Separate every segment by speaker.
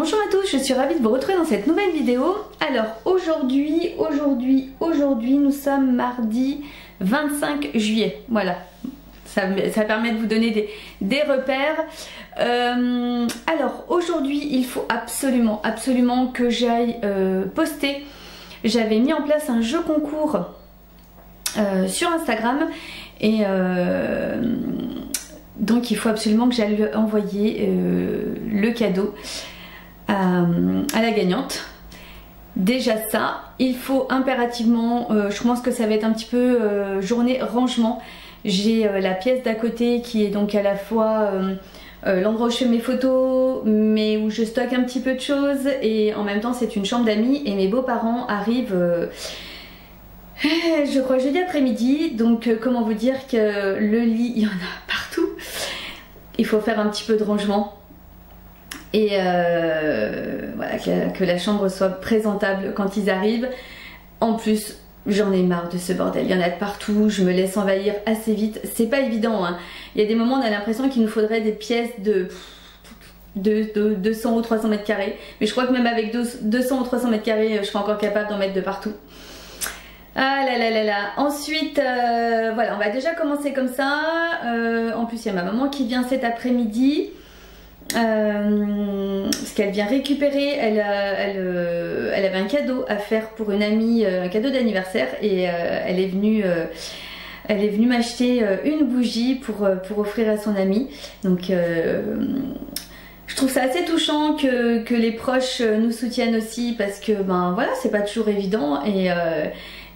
Speaker 1: Bonjour à tous, je suis ravie de vous retrouver dans cette nouvelle vidéo. Alors aujourd'hui, nous sommes mardi 25 juillet. Voilà, ça permet de vous donner des repères. Alors aujourd'hui, il faut absolument que j'aille poster. J'avais mis en place un jeu concours sur Instagram et donc il faut absolument que j'aille envoyer le cadeau à la gagnante. Déjà ça, il faut impérativement, je pense que ça va être un petit peu journée rangement. J'ai la pièce d'à côté qui est donc à la fois l'endroit où je fais mes photos, mais où je stocke un petit peu de choses, et en même temps c'est une chambre d'amis, et mes beaux-parents arrivent je crois jeudi après-midi, donc comment vous dire que le lit, il y en a partout. Il faut faire un petit peu de rangement. Et voilà, que la chambre soit présentable quand ils arrivent. En plus, j'en ai marre de ce bordel, il y en a de partout, je me laisse envahir assez vite. C'est pas évident, hein. Il y a des moments où on a l'impression qu'il nous faudrait des pièces de 200 ou 300 mètres carrés. Mais je crois que même avec 200 ou 300 mètres carrés, je serai encore capable d'en mettre de partout. Ah là là là là. Ensuite, voilà, on va déjà commencer comme ça. En plus, il y a ma maman qui vient cet après-midi. Parce qu'elle vient récupérer, elle avait un cadeau à faire pour une amie, un cadeau d'anniversaire, et elle est venue m'acheter une bougie pour offrir à son amie. Donc je trouve ça assez touchant que les proches nous soutiennent aussi, parce que ben voilà, c'est pas toujours évident, et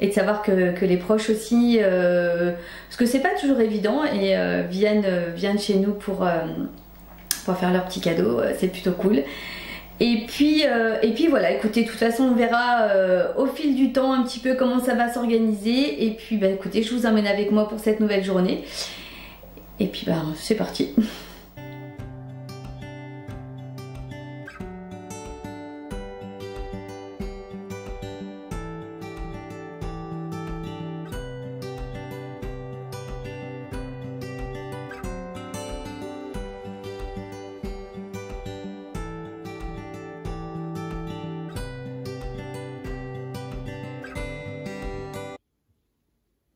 Speaker 1: de savoir que les proches aussi, parce que c'est pas toujours évident, et viennent chez nous pour faire leur petit cadeau, c'est plutôt cool. Et puis voilà, écoutez, de toute façon on verra au fil du temps un petit peu comment ça va s'organiser. Et puis bah écoutez, je vous emmène avec moi pour cette nouvelle journée. Et puis bah c'est parti.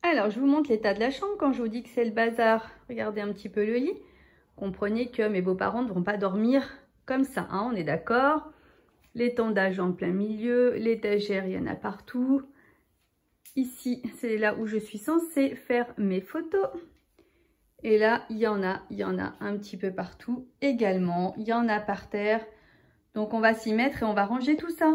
Speaker 1: Alors je vous montre l'état de la chambre. Quand je vous dis que c'est le bazar, regardez un petit peu le lit. Comprenez que mes beaux-parents ne vont pas dormir comme ça, hein, on est d'accord. L'étendage en plein milieu, l'étagère, il y en a partout. Ici, c'est là où je suis censée faire mes photos. Et là, il y en a un petit peu partout également. Il y en a par terre. Donc on va s'y mettre et on va ranger tout ça.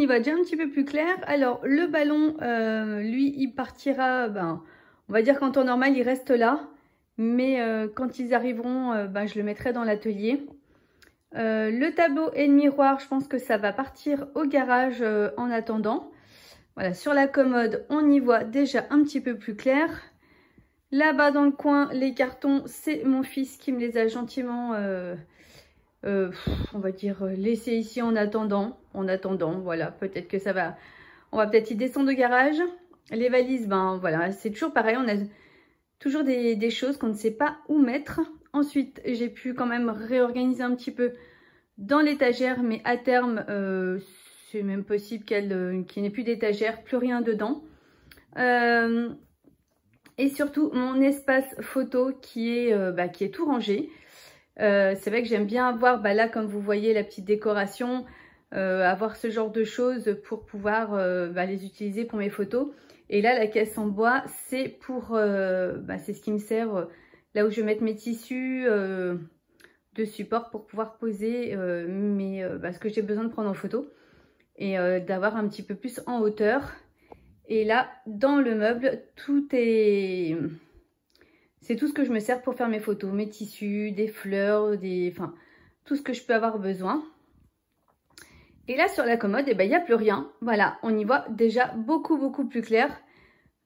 Speaker 1: y va déjà un petit peu plus clair. Alors le ballon, lui, il partira, on va dire qu'en temps normal, il reste là. Mais quand ils arriveront, je le mettrai dans l'atelier. Le tableau et le miroir, je pense que ça va partir au garage en attendant. Voilà, sur la commode, on y voit déjà un petit peu plus clair. Là-bas dans le coin, les cartons, c'est mon fils qui me les a gentiment, on va dire, laissés ici en attendant. Voilà, peut-être que ça va... On va peut-être y descendre au garage. Les valises, voilà, c'est toujours pareil. On a toujours des choses qu'on ne sait pas où mettre. Ensuite, j'ai pu quand même réorganiser un petit peu dans l'étagère, mais à terme, c'est même possible qu'il n'y ait plus d'étagère, plus rien dedans. Et surtout, mon espace photo qui est tout rangé. C'est vrai que j'aime bien avoir, là, comme vous voyez, la petite décoration, avoir ce genre de choses pour pouvoir les utiliser pour mes photos. Et là, la caisse en bois, c'est pour, c'est ce qui me sert là où je vais mettre mes tissus de support pour pouvoir poser ce que j'ai besoin de prendre en photo et d'avoir un petit peu plus en hauteur. Et là, dans le meuble, c'est tout ce que je me sers pour faire mes photos, mes tissus, des fleurs, tout ce que je peux avoir besoin. Et là, sur la commode, il n'y a plus rien. Voilà, on y voit déjà beaucoup, beaucoup plus clair.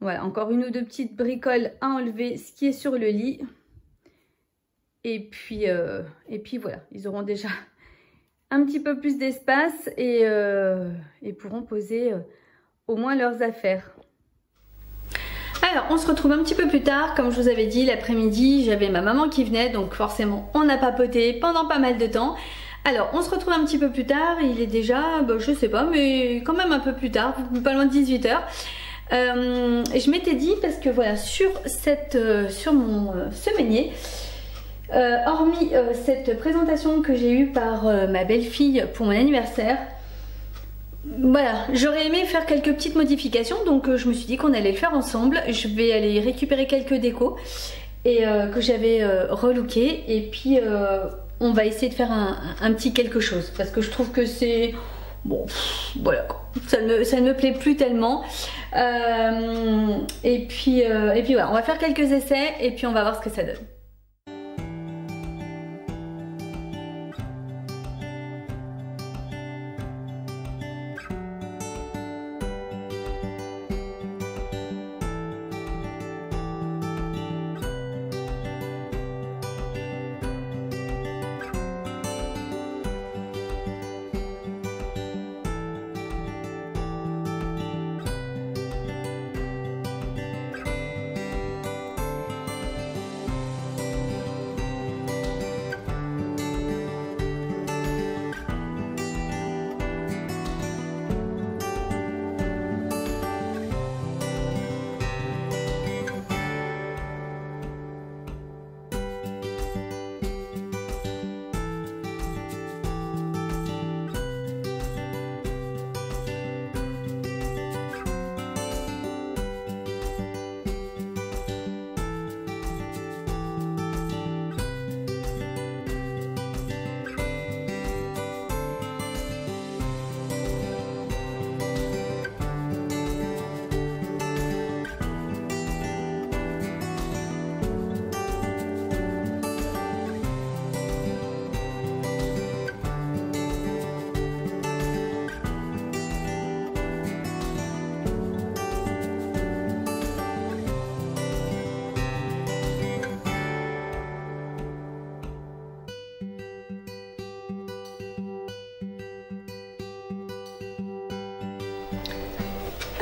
Speaker 1: Voilà, encore une ou deux petites bricoles à enlever, ce qui est sur le lit. Et puis voilà, ils auront déjà un petit peu plus d'espace et pourront poser au moins leurs affaires. Alors, on se retrouve un petit peu plus tard. Comme je vous avais dit, l'après-midi, j'avais ma maman qui venait. Donc forcément, on a papoté pendant pas mal de temps. Alors, on se retrouve un petit peu plus tard. Il est déjà, je sais pas, mais quand même un peu plus tard, pas loin de 18 h. Je m'étais dit, parce que voilà, sur mon semainier, hormis cette présentation que j'ai eue par ma belle-fille pour mon anniversaire, voilà, j'aurais aimé faire quelques petites modifications, donc je me suis dit qu'on allait le faire ensemble. Je vais aller récupérer quelques décos et que j'avais relooké, et puis on va essayer de faire un petit quelque chose, parce que je trouve que c'est... Bon, voilà, ça ne me plaît plus tellement. Et puis voilà, on va faire quelques essais et puis on va voir ce que ça donne.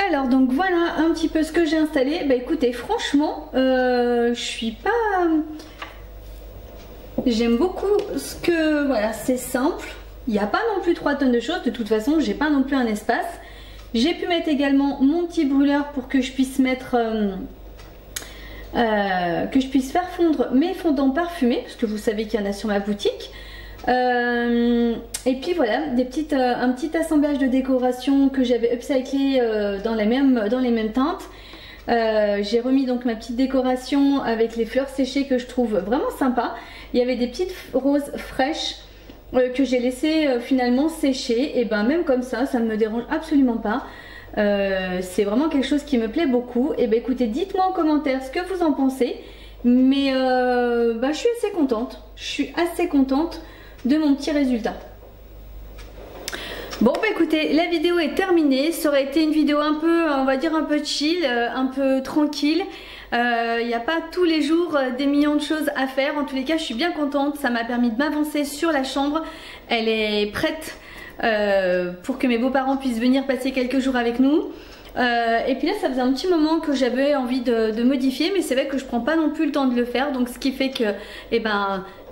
Speaker 1: Alors donc voilà un petit peu ce que j'ai installé. Écoutez, franchement, je suis pas... J'aime beaucoup ce que... Voilà, c'est simple. Il n'y a pas non plus 3 tonnes de choses. De toute façon, j'ai pas non plus un espace. J'ai pu mettre également mon petit brûleur pour que je puisse mettre... que je puisse faire fondre mes fondants parfumés, parce que vous savez qu'il y en a sur ma boutique. Et puis voilà, un petit assemblage de décoration que j'avais upcyclé dans les mêmes teintes. J'ai remis donc ma petite décoration avec les fleurs séchées que je trouve vraiment sympa. Il y avait des petites roses fraîches que j'ai laissé finalement sécher, et ben même comme ça ne me dérange absolument pas. C'est vraiment quelque chose qui me plaît beaucoup. Et ben écoutez, dites-moi en commentaire ce que vous en pensez. Mais je suis assez contente. Je suis assez contente de mon petit résultat. Bon bah écoutez, la vidéo est terminée. Ça aurait été une vidéo un peu, on va dire un peu chill, un peu tranquille. Il n'y a pas tous les jours des millions de choses à faire. En tous les cas, je suis bien contente. Ça m'a permis de m'avancer sur la chambre. Elle est prête pour que mes beaux-parents puissent venir passer quelques jours avec nous. Et puis là, ça faisait un petit moment que j'avais envie de modifier, mais c'est vrai que je prends pas non plus le temps de le faire. Donc ce qui fait que,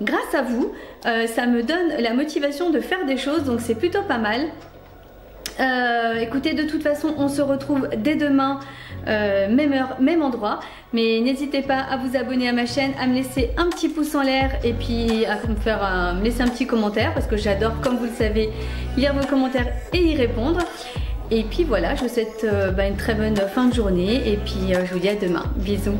Speaker 1: grâce à vous, ça me donne la motivation de faire des choses. Donc c'est plutôt pas mal. Écoutez, de toute façon, on se retrouve dès demain, même heure, même endroit. Mais n'hésitez pas à vous abonner à ma chaîne, à me laisser un petit pouce en l'air et puis à me laisser un petit commentaire parce que j'adore, comme vous le savez, lire vos commentaires et y répondre. Et puis voilà, je vous souhaite une très bonne fin de journée et puis je vous dis à demain. Bisous.